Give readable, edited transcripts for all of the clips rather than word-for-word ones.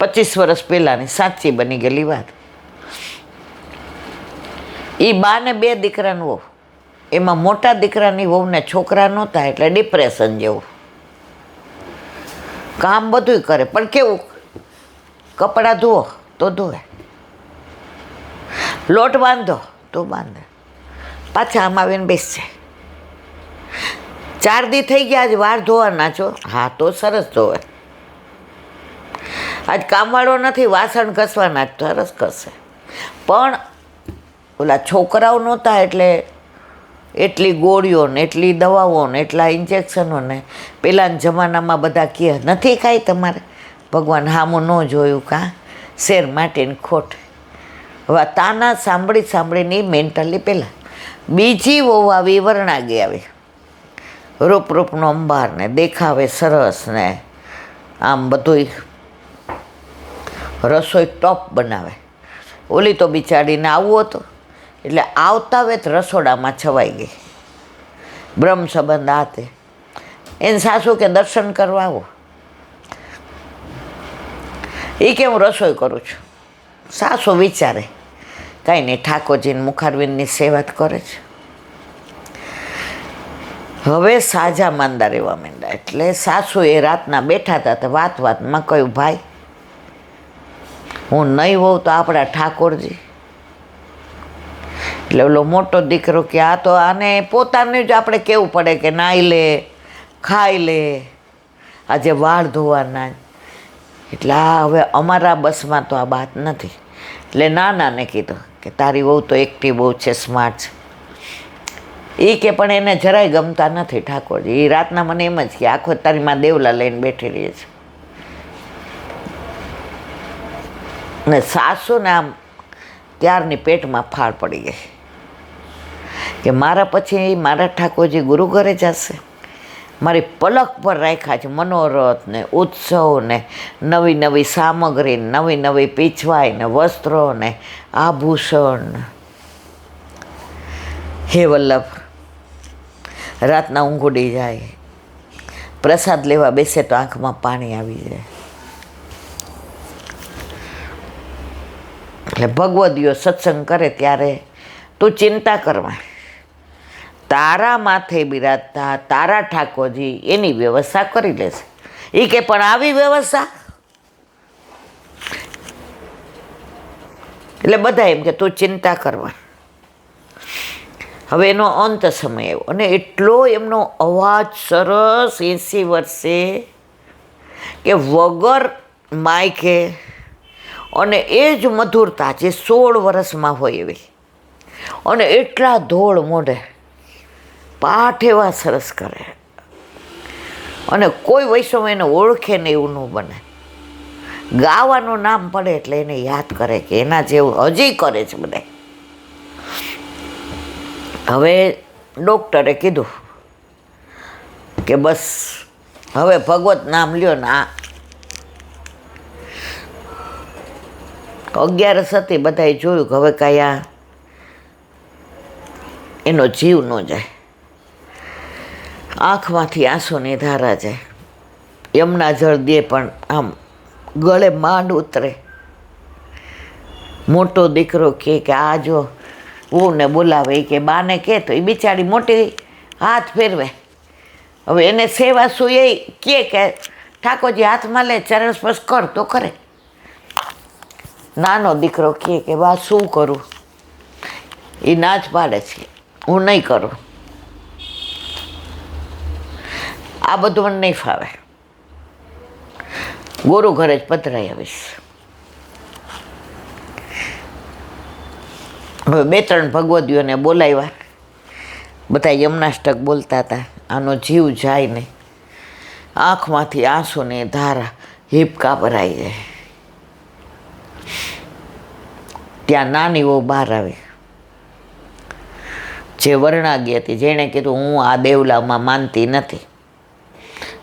25 વર્ષ પહેલાંની સાચી બની ગયેલી વાત. એ બાને 2 દીકરાની વહુ, એમાં મોટા દીકરાની વહુને છોકરા નહોતા એટલે ડિપ્રેશન જેવું. કામ બધું કરે પણ કેવું, કપડાં ધુઓ તો ધોવે, લોટ બાંધો તો બાંધે, પાછા આમ આવીને બેસશે. 4 દી થઈ ગયા, આજ વાર ધોવાના છો? હા તો સરસ ધોવે. આજ કામવાળો નથી, વાસણ ઘસવાના જ સરસ કરશે. પણ ઓલા છોકરાઓ નહોતા એટલે એટલી ગોળીઓ ને એટલી દવાઓ ને એટલા ઇન્જેક્શનો ને પહેલાંના જમાનામાં બધા કહે નથી ખાઈ તમારે, ભગવાન હામું ન જોયું કાં, શેર માટેની ખોટ. હવે તાના સાંભળી સાંભળીને મેન્ટલી પહેલાં બીજી વહુ આવી, વરણાગી આવી, રૂપનો અંબાર ને દેખાવે સરસ ને આમ બધું રસોઈ ટોપ બનાવે. ઓલી તો બિચારીને આવવું હતું એટલે આવતા વેત રસોડામાં છવાઈ ગઈ. બ્રહ્મ સંબંધ આ તે. એને સાસુ કે દર્શન કરવા આવો. એ કે હું રસોઈ કરું છું. સાસુ વિચારે કાંઈ નહીં, ઠાકોરજીને મુખારવિંદની સેવા જ કરે છે. હવે સાજા માંદા રહેવા માંડ્યા એટલે સાસુ એ રાતના બેઠા હતા તો વાતમાં કહ્યું, ભાઈ હું નહીં હોઉં તો આપણા ઠાકોરજી. એટલે ઓલો મોટો દીકરો કે આ તો આને પોતાને જ આપણે કહેવું પડે કે નાહી લે, ખાઈ લે, આજે વાળ ધોવાના. એટલે આ હવે અમારા બસમાં તો આ વાત નથી. એટલે નાનાને કીધું કે તારી વહુ તો એક્ટિવ બહુ છે, સ્માર્ટ છે. એ કે પણ એને જરાય ગમતા નથી ઠાકોરજી. એ રાતના મને એમ જ કે આખો તારી માં દેવલા લઈને બેઠી રહી છે. ને સાસુને આમ ત્યારની પેટમાં ફાળ પડી ગઈ કે મારા પછી મારા ઠાકોરજી ગુરુ ઘરે જશે. મારી પલક પર રાખ્યા છે મનોરથ ને ઉત્સવ ને નવી નવી સામગ્રી, નવી નવી પીછવાઈ ને વસ્ત્રો ને આભૂષણ. હે વલ્લભ, રાતના ઊંઘ ઉડી જાય, પ્રસાદ લેવા બેસે તો આંખમાં પાણી આવી જાય. એટલે ભગવદીઓ સત્સંગ કરે ત્યારે તું ચિંતા કરવા, તારા માથે બિરાજતા તારા ઠાકોરજી એની વ્યવસ્થા કરી લેશે. એ કે પણ આવી વ્યવસ્થા? એટલે બધા એમ કે તું ચિંતા કરવા. હવે એનો અંત સમય આવ્યો અને એટલો એમનો અવાજ સરસ 80 વર્ષે કે વગર માઇકે, અને એ જ મધુરતા જે 16 વર્ષમાં હોય એવી, અને એટલા ધોળ મોઢે, પાઠ એવા સરસ કરે, અને કોઈ વૈષ્ણવ એને ઓળખે ને એવું ન બને. ગાવાનું નામ પડે એટલે એને યાદ કરે કે એના જેવું હજી કરે છે બધા. હવે ડૉક્ટરે કીધું કે બસ હવે ભગવત નામ લ્યો ને. આ 11 હતી, બધાએ જોયું કે હવે કાંઈ આ એનો જીવ ન જાય. આંખમાંથી આંસુની ધારા જાય, યમુના જળ દે પણ આમ ગળે માંડ ઉતરે. મોટો દીકરો કે આ જો વહુને બોલાવે, એ કે બાને કહે તો એ બિચારી મોટી હાથ ફેરવે. હવે એને સેવા શું એ કે ઠાકોરજી હાથમાં લે, ચરણ સ્પર્શ કર તો કરે. નાનો દીકરો કે બા શું કરું? એ ના જ પાડે છે, હું નહીં કરું, આ બધું મને નહીં ફાવે, ગુરુ ઘરે જ પધરાઈ આવીશ. હવે 2-3 ભગવદીઓને બોલાવ્યા, બધા યમનાષ્ટક બોલતા હતા. આનો જીવ જાય ને, આંખમાંથી આંસુની ધારા હિપકા ભરાઈ જાય. ત્યાં નાની વહુ બહાર આવી, જે વરણાગી હતી, જેણે કીધું હું આ દેવલામાં માનતી નથી,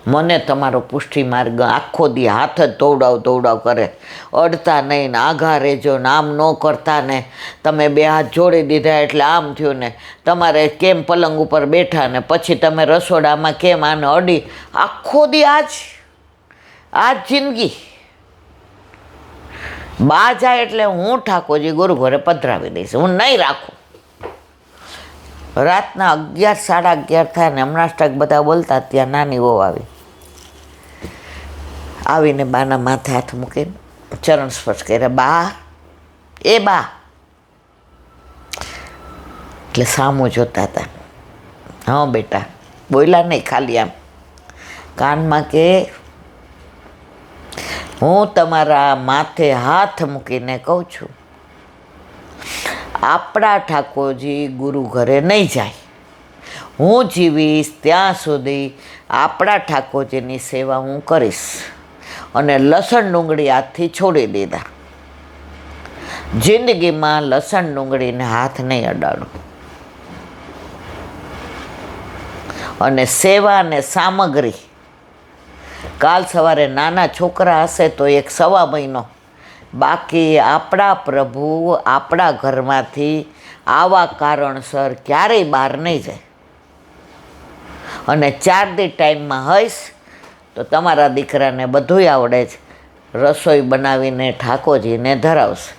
મને તમારો પુષ્ટિ માર્ગ આખો દી હાથ જ દોડાવ કરે, અડતા નહીં ને આઘા રહેજો ને, આમ ન કરતા ને, તમે 2 હાથ જોડી દીધા એટલે આમ થયું ને, તમારે કેમ પલંગ ઉપર બેઠા ને પછી તમે રસોડામાં કેમ આને અડી, આખો દી આજ જિંદગી. બા જાય એટલે હું ઠાકોરજી ગુરુ ઘરે પધરાવી દઈશ, હું નહીં રાખું. રાતના 11, 11:30 થાય ને હમણાં સ્ટક બધા બોલતા, ત્યાં નાની વહુ આવીને બાના માથે હાથ મૂકીને ચરણ સ્પર્શ કર્યા. બા, એ બા, એટલે સામું જોતા હતા. હા બેટા, બોલ્યા નહીં, ખાલી આમ કાનમાં કે હું તમારા માથે હાથ મૂકીને કહું છું, આપણા ઠાકોરજી ગુરુ ઘરે નહીં જાય. હું જીવીશ ત્યાં સુધી આપણા ઠાકોરજીની સેવા હું કરીશ. અને લસણ ડુંગળી હાથથી છોડી દીધા. જિંદગીમાં લસણ ડુંગળીને હાથ નહીં અડાડું. અને સેવા અને સામગ્રી, કાલ સવારે નાના છોકરા હશે તો 1 સવા મહિનો, બાકી આપણા પ્રભુ આપણા ઘરમાંથી આવા કારણસર ક્યારેય બહાર નહીં જાય. અને 4 દી ટાઈમમાં હઈશ તો તમારા દીકરાને બધુંય આવડે છે, રસોઈ બનાવીને ઠાકોરજીને ધરાવશે.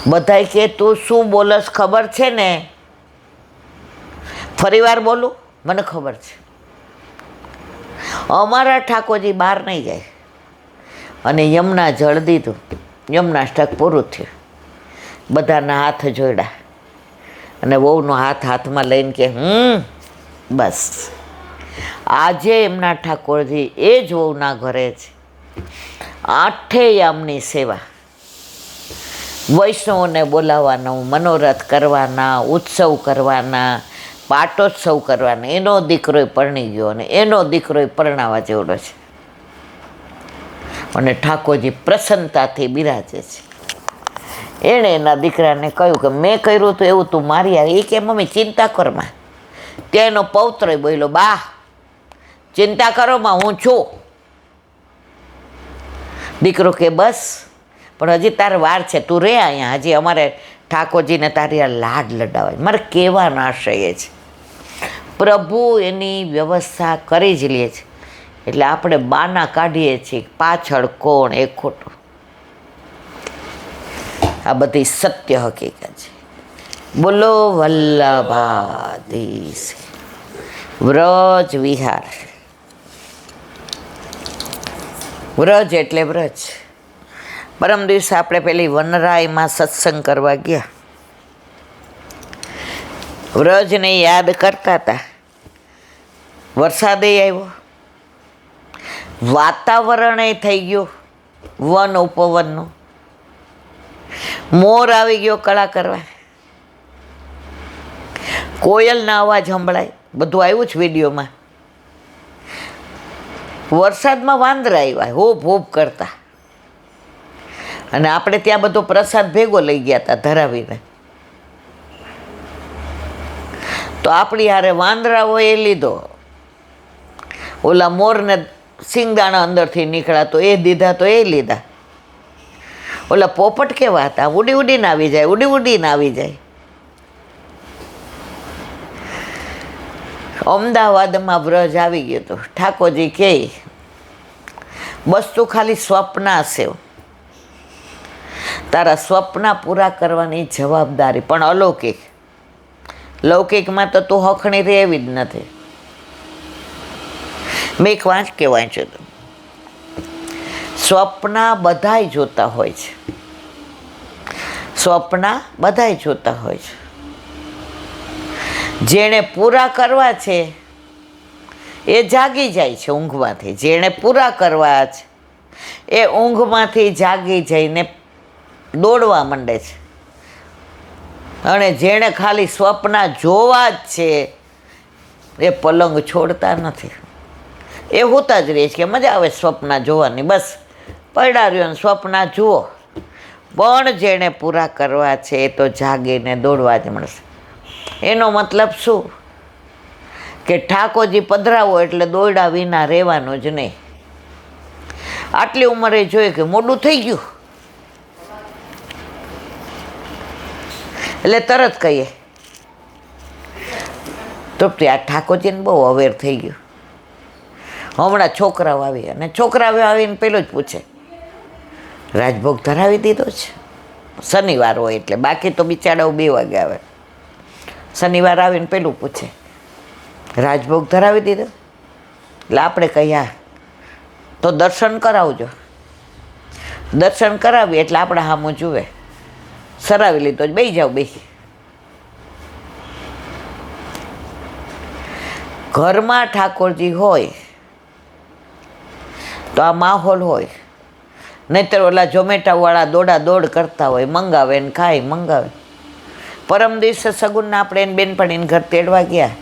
બધાય કે તું શું બોલસ ખબર છે ને? ફરી વાર બોલું? મને ખબર છે. અમારા ઠાકોરજી બહાર નહીં જાય. અને યમુના જળ દીધું, યમુનાષ્ટક પૂરું થયું. બધાના હાથ જોડ્યા અને વહુનો હાથમાં લઈને કે બસ. આજે એમના ઠાકોરજી એ જ વહુના ઘરે છે. 8 યામની સેવા, વૈષ્ણવોને બોલાવવાના, મનોરથ કરવાના, ઉત્સવ કરવાના, પાટોત્સવ કરવાના. એનો દીકરોય પરણી ગયો અને એનો દીકરોય પરણાવા જેવડો છે. અને ઠાકોરજી પ્રસન્નતાથી બિરાજે છે. એણે એના દીકરાને કહ્યું કે મેં કર્યું હતું એવું તું મારી આવી. એ કે મમ્મી ચિંતા કરમાં. ત્યાં એનો પૌત્ર બોલ્યો, બા ચિંતા કરોમાં હું છું. દીકરો કે બસ, પણ હજી તારે વાર છે, તું રે અહીંયા. હજી અમારે ઠાકોરજીને તારી આ લાડ લડાવાય. મારે કહેવાનો આશય એ છે, પ્રભુ એની વ્યવસ્થા કરી જ લે છે. એટલે આપણે બાના કાઢીએ છીએ, પાછળ કોણ એ ખોટું. આ બધી સત્ય હકીકત છે. બોલો વલ્લભાધીશ. વ્રજ વિહાર. વ્રજ એટલે વ્રજ. પરમ દિવસે આપણે પેલી વનરાયમાં સત્સંગ કરવા ગયા. વ્રજને યાદ કરતા હતા. વરસાદે આવ્યો, વાતાવરણ થઈ ગયું વન ઉપવનનું. મોર આવી ગયો કળા કરવા, કોયલના અવાજ સંભળાય. બધું આવ્યું છે વિડીયોમાં. વરસાદમાં વાંદરા આવ્યા હોપ હોપ કરતા. અને આપણે ત્યાં બધો પ્રસાદ ભેગો લઈ ગયા હતા ધરાવીને. તો આપણી હારે વાંદરાઓએ લીધો. ઓલા મોરને સિંગદાણા અંદરથી નીકળ્યા તો એ દીધા તો એ લીધા. ઓલા પોપટ કેવા હતા, ઉડી ઉડીને આવી જાય, ઉડી ઉડીને આવી જાય. અમદાવાદમાં વ્રજ આવી ગયો હતો. ઠાકોરજી કહે બસ તું ખાલી સ્વપ્ન હશે, તારા સ્વપ્ન પૂરા કરવાની જવાબદારી પણ અલૌકિક. લૌકિકમાં તો તું હખણી રહે એવી જ નથી. મેં એક વાંચ્યું હતું, સ્વપ્ન બધાય જોતા હોય છે. સ્વપ્ન બધાય જોતા હોય છે. જેણે પૂરા કરવા છે એ જાગી જાય છે ઊંઘમાંથી. જેણે પૂરા કરવા છે એ ઊંઘમાંથી જાગી જઈને દોડવા માંડે છે. અને જેણે ખાલી સ્વપ્ન જોવા જ છે એ પલંગ છોડતા નથી. એ હોતા જ રહે છે કે મજા આવે સ્વપ્ન જોવાની, બસ પડ્યા રહ્યો ને સ્વપ્ન જુઓ. પણ જેણે પૂરા કરવા છે એ તો જાગીને દોડવા જ મળશે. એનો મતલબ શું કે ઠાકોરજી પધરાવો એટલે દોડ્યા વિના રહેવાનું જ નહીં. આટલી ઉંમરે જોઈએ કે મોડું થઈ ગયું એટલે તરત કહીએ તૃપ્તિ આ ઠાકોરજીને બહુ અવેર થઈ ગયું. હમણાં છોકરાઓ આવી અને છોકરાઓ આવીને પેલો જ પૂછે રાજભોગ ધરાવી દીધો છે. શનિવાર હોય એટલે, બાકી તો બિચારાઓ 2 વાગે આવે. શનિવાર આવીને પેલું પૂછે રાજભોગ ધરાવી દીધો, એટલે આપણે કહીએ હા તો દર્શન કરાવજો. દર્શન કરાવીએ એટલે આપણે સામું જુએ, સરાવી લીધો જ બેસી જાઓ બેસી. ઘરમાં ઠાકોરજી હોય તો આ માહોલ હોય, નહીંતર ઓલા ઝોમેટાવાળા દોડા દોડ કરતા હોય, મંગાવે ને ખાય મંગાવે. પરમ દિવસે સગુનના આપણે એને બેનપણીને ઘર તેડવા ગયા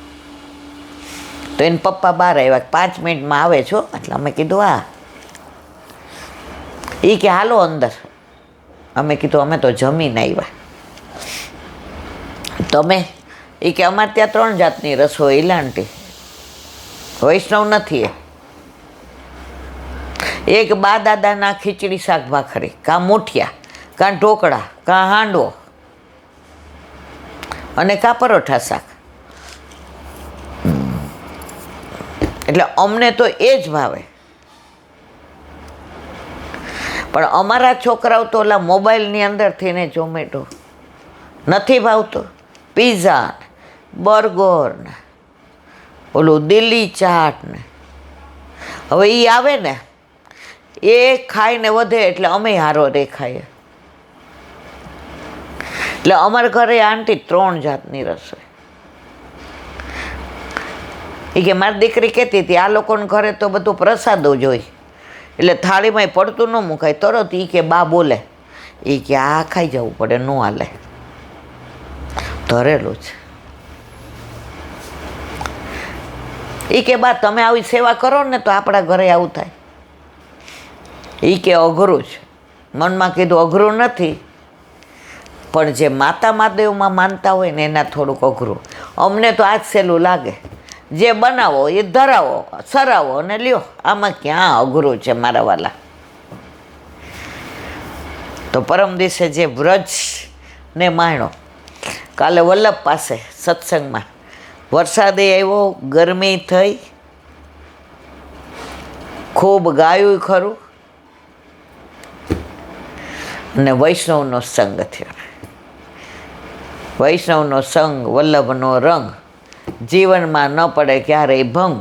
તો એને પપ્પા બહાર આવ્યા, 5 મિનિટમાં આવે છો. એટલે અમે કીધું હા. એ કે હાલો અંદર. અમે કીધું અમે તો જમીને આવ્યા. તમે? એ કે અમારે ત્યાં 3 જાતની રસોઈ ઇલાંટી, વૈષ્ણવ નથી. એક બા દાદાના ખીચડી શાક ભાખરી, કાં મૂઠિયા, કાં ઢોકળા, કાં હાંડવો, અને કાં પરોઠા શાક. એટલે અમને તો એ જ ભાવે. પણ અમારા છોકરાઓ તો ઓલા મોબાઈલની અંદરથી ને ઝોમેટો નથી ભાવતો, પીઝા બર્ગર ને ઓલું દિલ્હી ચાટ ને. હવે એ આવે ને એ ખાઈને વધે એટલે અમે હારો દેખાઈએ. એટલે અમારા ઘરે આંટી 3 જાતની રસોઈ. એ કે મારી દીકરી કહેતી હતી આ લોકોને ઘરે તો બધું પ્રસાદો જ હોય, એટલે થાળીમાં પડતું ન મુકાય. તરત એ કે બા બોલે, એ કે આ ખાઈ જવું પડે, ન હાલે, ધરેલું છે. એ કે બા તમે આવી સેવા કરો ને તો આપણા ઘરે આવું થાય. એ કે અઘરું છે. મનમાં કીધું અઘરું નથી, પણ જે માતા મહાદેવમાં માનતા હોય ને એના થોડુંક અઘરું. અમને તો આજ સહેલું લાગે, જે બનાવો એ ધરાવો, સરાવો અને લ્યો. આમાં ક્યાં અઘરું છે મારા વાલા. તો પરમ દિવસે જે વ્રજ ને માણ્યો, કાલે વલ્લભ પાસે સત્સંગમાં વરસાદે આવ્યો, ગરમી થઈ, ખૂબ ગાયું ખરું, અને વૈષ્ણવનો સંગ થયો. વૈષ્ણવનો સંગ, વલ્લભનો રંગ, જીવનમાં ન પડે ક્યારેય ભંગ.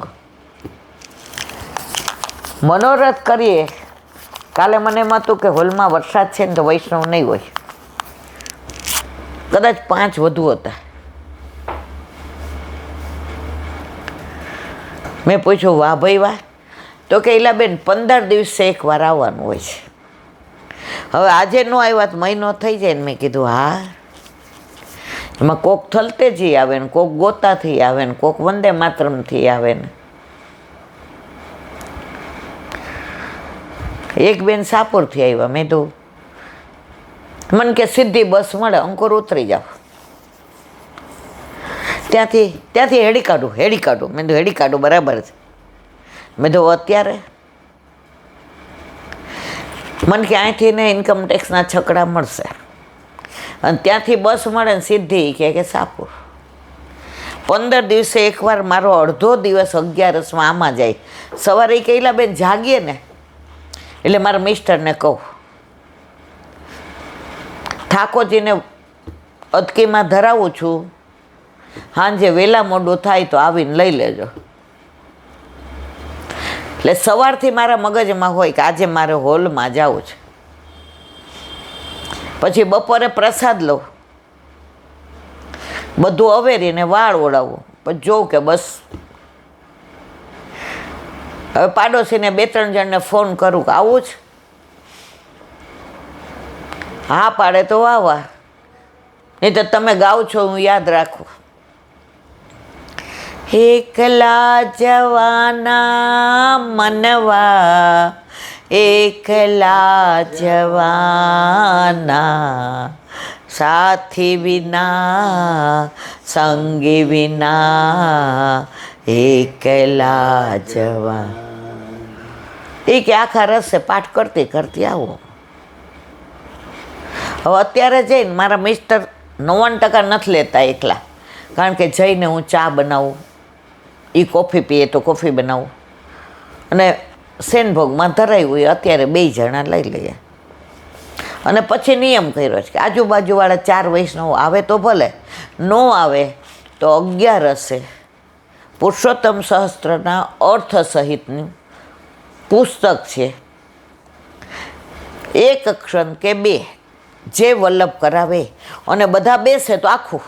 મનોરથ કરીએ. કાલે મને એમ હતું કે હોલમાં વરસાદ છે ને તો વૈષ્ણવ નહીં હોય, કદાચ 5 વધુ હતા. મેં પૂછ્યું વાહ ભાઈ વાહ, તો કે ઈલાબેન 15 દિવસે એકવાર આવવાનું હોય છે. હવે આજે ન આવ્યા તો મહિનો થઈ જાય ને. મેં કીધું હા, એમાં કોક થલતેજી આવે ને, કોક ગોતાથી આવે ને, કોક વંદે માતરમથી આવે ને. એક બેન સાપુરથી આવ્યા. મેં તો મને કે સીધી બસ મળે, અંકુર ઉતરી જાઓ. ત્યાંથી હેડી કાઢું. મેં તો હેડી કાઢું બરાબર છે. મેં તો અત્યારે મને કે અહીંથી ને ઇન્કમ ટેક્સના છકડા મળશે, અને ત્યાંથી બસ મળે ને સીધી કે સાપુર. 15 દિવસે એકવાર મારો અડધો દિવસ 11 આમાં જાય. સવારે કહેલા બેન જાગીએ ને એટલે મારા મિસ્ટરને કહું ઠાકોરજીને અદકીમાં ધરાવું છું, સાંજે વહેલા મોડું થાય તો આવીને લઈ લેજો. એટલે સવારથી મારા મગજમાં હોય કે આજે મારે હોલમાં જવું છે. પછી બપોરે પ્રસાદ લઉં, બધું અવેરીને વાળ ઓળાવું, પછી જોઉં કે બસ. હવે પાડોશીને 2-3 જણને ફોન કરું કે આવું જ, હા પાડે તો વાહ વાહ, નહીં તો તમે ગાઓ છો હું યાદ રાખું. એકલા જવાના મનવા, એકલા જવાના, સાથી વિના સંગી વિના, એકલા જવા. એ કે આખા રસ્તે પાઠ કરતી કરતી આવો. હવે અત્યારે જઈને મારા મિસ્ટર 90% નથી લેતા એકલા, કારણ કે જઈને હું ચા બનાવું, એ કોફી પીએ તો કોફી બનાવું, અને સેનભોગમાં ધરાયું એ અત્યારે 2 જણા લઈ લઈએ. અને પછી નિયમ કર્યો છે કે આજુબાજુવાળા 4 વૈષ્ણવ આવે તો ભલે, ન આવે તો 11 પુરુષોત્તમ સહસ્ત્રના અર્થ સહિતનું પુસ્તક છે, 1 ક્ષણ કે 2 જે વલ્લભ કરાવે અને બધા બેસે તો આખું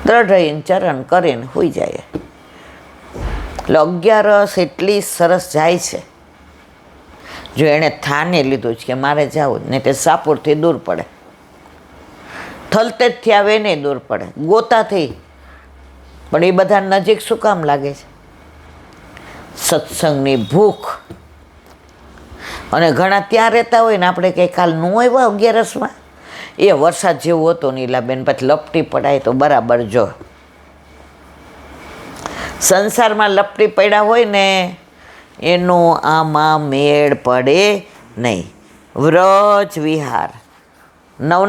દ્રઢ રહીને ચરણ કરીને હોઈ જાય. એટલે 11 એટલી સરસ જાય છે. જો એણે થાને લીધું છે કે મારે જવું ને તે સાપુરથી દૂર પડે, થલતેજથી આવે નહીં દૂર પડે, ગોતાથી, પણ એ બધા નજીક શું કામ લાગે છે? સત્સંગની ભૂખ. અને ઘણા ત્યાં રહેતા હોય ને આપણે કંઈ કાલ ન આવ્યા 11માં, એ વરસાદ જેવું હતો નીલાબેન, પછી લપટી પડાય તો બરાબર. જો સંસારમાં લપટી પડ્યા હોય ને એનો આમાં મેળ પડે નહીં. વ્રજ વિહાર નવ